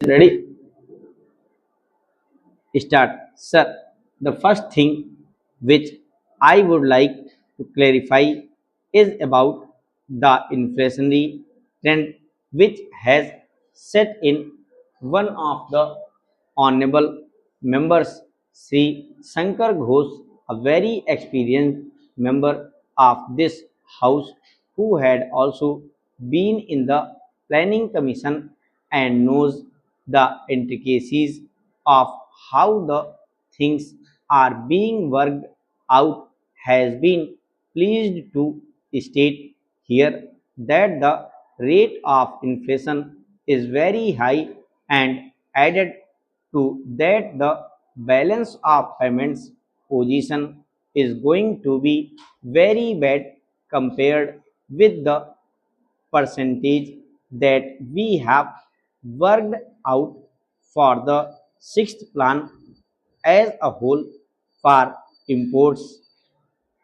Ready? Start. Sir, the first thing which I would like to clarify is about the inflationary trend which has set in. One of the honorable members, Sri Shankar Ghosh, a very experienced member of this house who had also been in the planning commission and knows the intricacies of how the things are being worked out, has been pleased to state here that the rate of inflation is very high, and added to that the balance of payments position is going to be very bad compared with the percentage that we have worked out for the sixth plan as a whole for imports.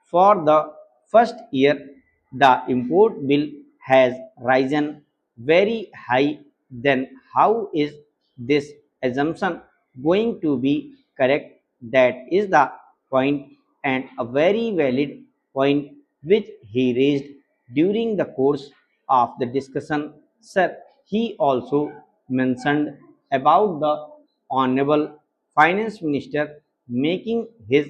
For the first year, the import bill has risen very high. Then, how is this assumption going to be correct? That is the point, and a very valid point which he raised during the course of the discussion. Sir, he also mentioned about the Honorable Finance Minister making his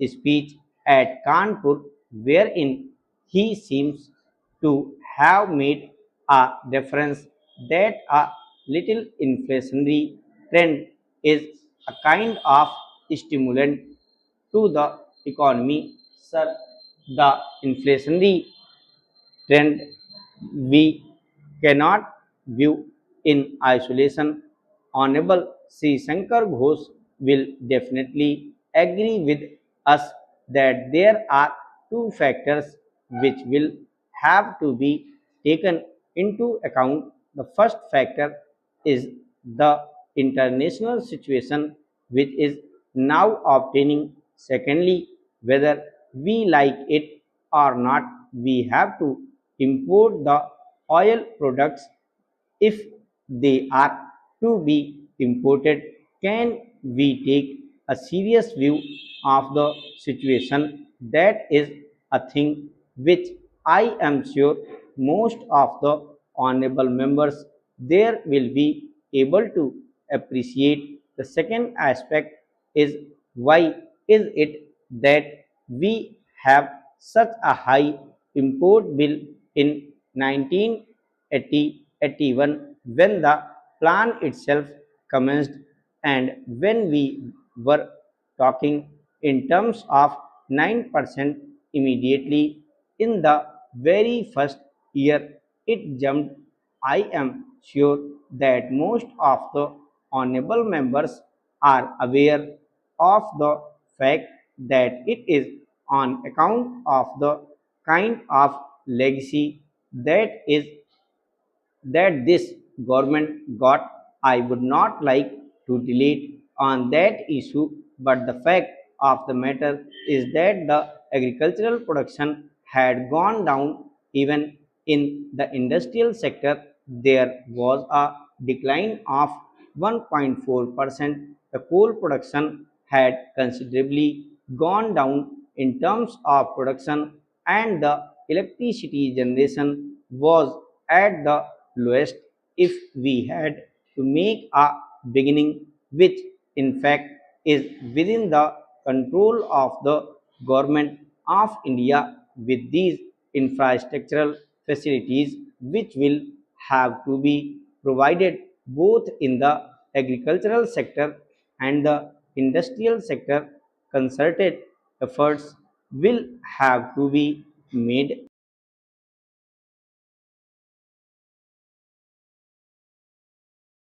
speech at Kanpur, wherein he seems to have made a reference that a little inflationary trend is a kind of stimulant to the economy. Sir, the inflationary trend we cannot view in isolation. Honorable Sri Shankar Ghosh will definitely agree with us that there are two factors which will have to be taken into account. The first factor is the international situation which is now obtaining. Secondly, whether we like it or not, we have to import the oil products. If they are to be imported, can we take a serious view of the situation? That is a thing which I am sure most of the honorable members there will be able to appreciate. The second aspect is, why is it that we have such a high import bill in 1980-81 when the plan itself commenced, and when we were talking in terms of 9% immediately in the very first year it jumped. I am sure that most of the honorable members are aware of the fact that it is on account of the kind of legacy that is that this government got. I would not like to delete on that issue, but the fact of the matter is that the agricultural production had gone down. Even in the industrial sector, there was a decline of 1.4%. The coal production had considerably gone down in terms of production, and the electricity generation was at the lowest. If we had to make a beginning, which in fact is within the control of the government of India, with these infrastructural facilities which will have to be provided both in the agricultural sector and the industrial sector, concerted efforts will have to be made.